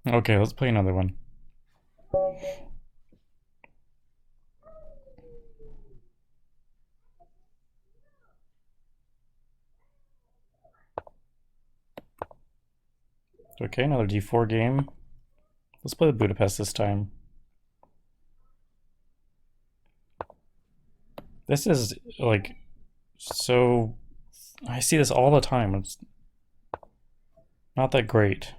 Okay, let's play another one. Okay, another d4 game. Let's play the Budapest this time. This is like so. I see this all the time. It's not that great.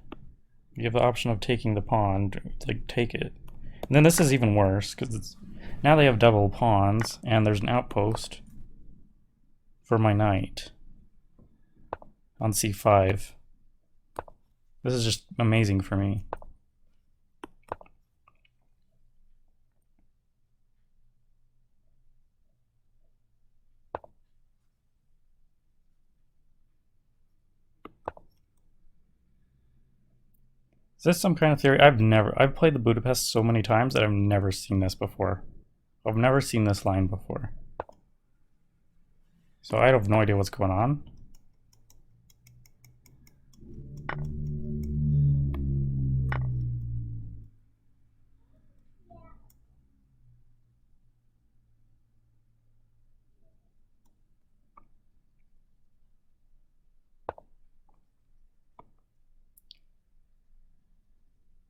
You have the option of taking the pawn. Like, take it. And then this is even worse because it's now they have double pawns and there's an outpost for my knight on c5. This is just amazing for me. Is this some kind of theory? I've played the Budapest so many times that I've never seen this before. I've never seen this line before. So I have no idea what's going on.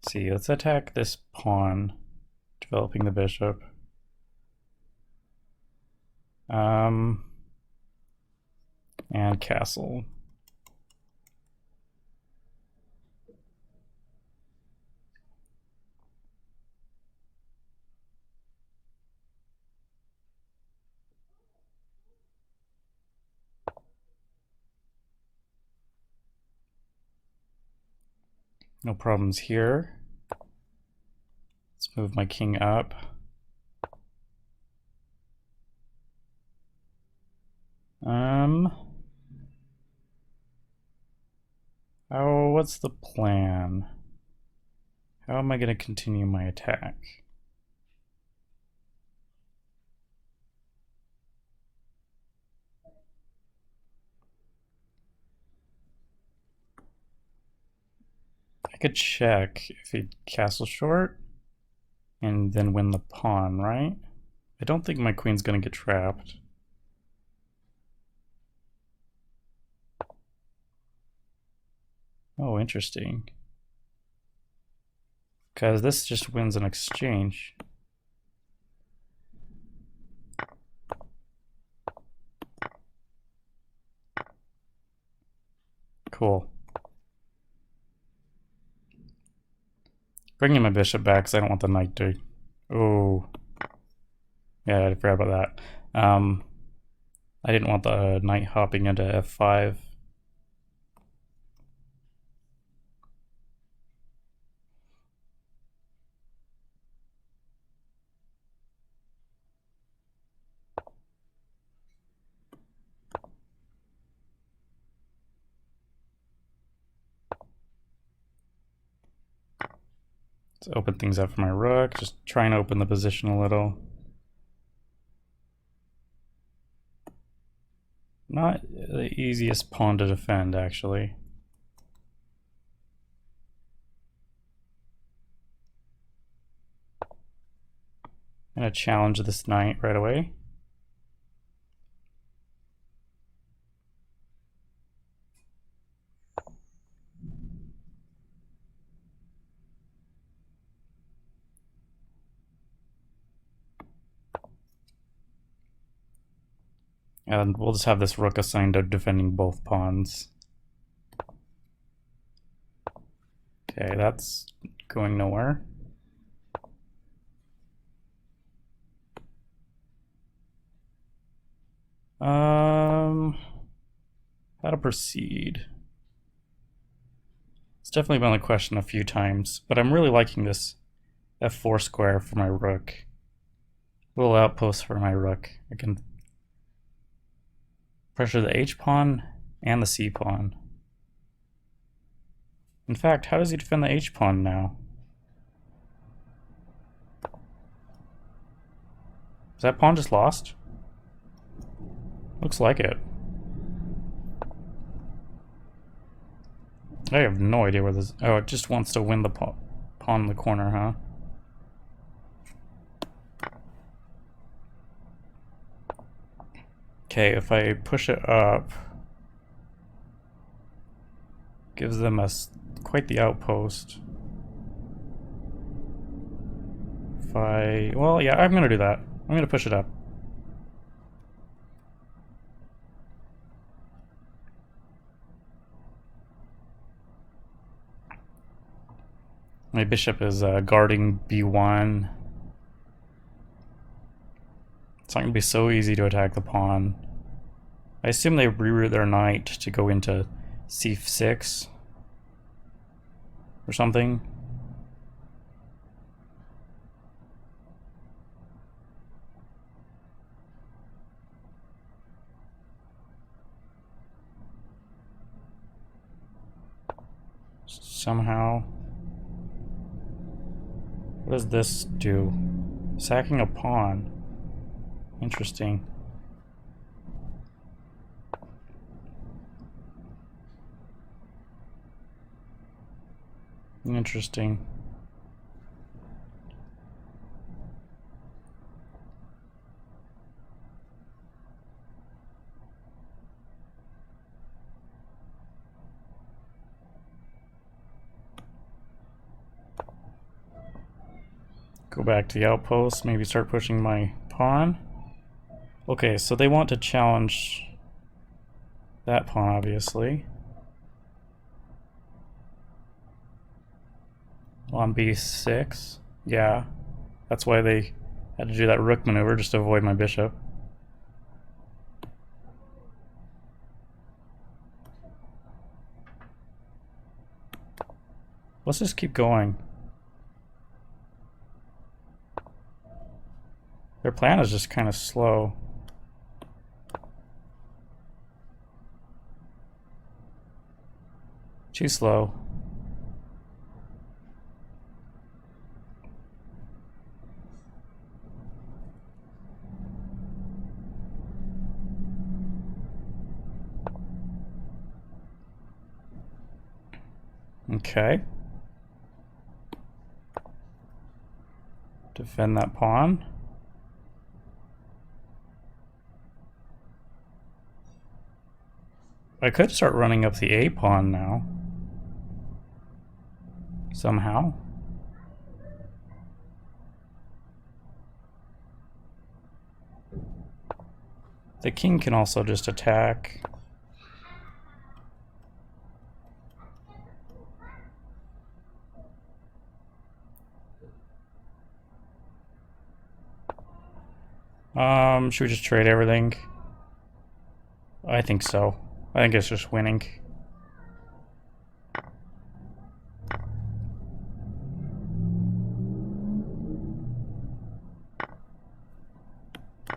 See, let's attack this pawn, developing the bishop. And castle. No problems here. Let's move my king up. What's the plan? How am I going to continue my attack? I could check if he castle short and then win the pawn, right? I don't think my queen's going to get trapped. Oh, interesting. Because this just wins an exchange. Cool. Bringing my bishop back because I don't want the knight to... Oh. Yeah, I forgot about that. I didn't want the knight hopping into f5. Let's open things up for my rook. Just try and open the position a little. Not the easiest pawn to defend, actually. I'm gonna challenge this knight right away. And we'll just have this rook assigned to defending both pawns. Okay, that's going nowhere. How to proceed? It's definitely been a question a few times, but I'm really liking this f4 square for my rook. Little outpost for my rook. I can pressure the h pawn and the c pawn. In fact, how does he defend the h pawn now? Is that pawn just lost? Looks like it. I have no idea where this... Oh, it just wants to win the pawn. pawn in the corner, huh? Okay, if I push it up, gives them quite the outpost. If well, yeah, I'm gonna do that. I'm gonna push it up. My bishop is guarding b1. It's not going to be so easy to attack the pawn. I assume they reroute their knight to go into c6 or something. Somehow. What does this do? Sacking a pawn. Interesting. Interesting. Go back to the outpost, maybe start pushing my pawn. Okay, so they want to challenge that pawn, obviously. On b6, yeah. That's why they had to do that rook maneuver, just to avoid my bishop. Let's just keep going. Their plan is just kind of slow. Too slow. Okay. Defend that pawn. I could start running up the A pawn now. Somehow. The king can also just attack. Should we just trade everything? I think so. I think it's just winning.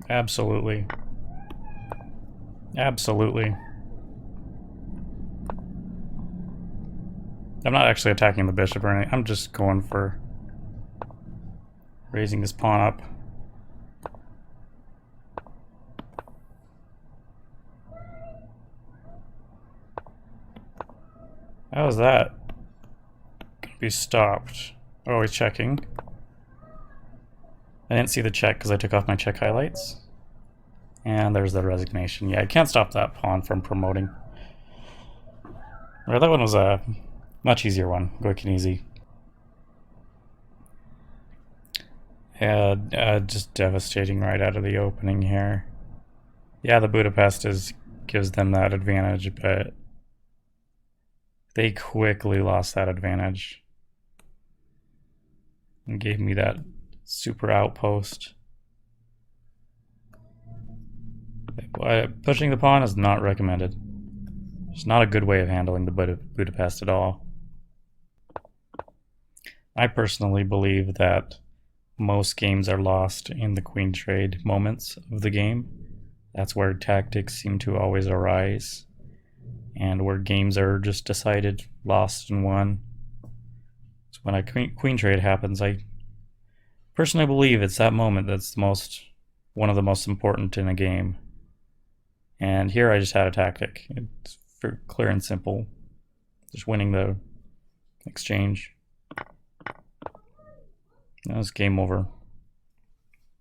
Absolutely. Absolutely. I'm not actually attacking the bishop or anything. I'm just going for raising this pawn up. How is that gonna be stopped? Oh, he's checking. I didn't see the check because I took off my check highlights. And there's the resignation. Yeah, I can't stop that pawn from promoting. Well, that one was a much easier one, quick and easy. Yeah, just devastating right out of the opening here. Yeah, the Budapest gives them that advantage, but they quickly lost that advantage and gave me that super outpost. Pushing the pawn is not recommended. It's not a good way of handling the Budapest at all. I personally believe that most games are lost in the queen trade moments of the game. That's where tactics seem to always arise, and where games are just decided, lost, and won. So when a queen trade happens, I personally believe it's that moment that's one of the most important in a game. And here I just had a tactic. It's clear and simple. Just winning the exchange. That was game over.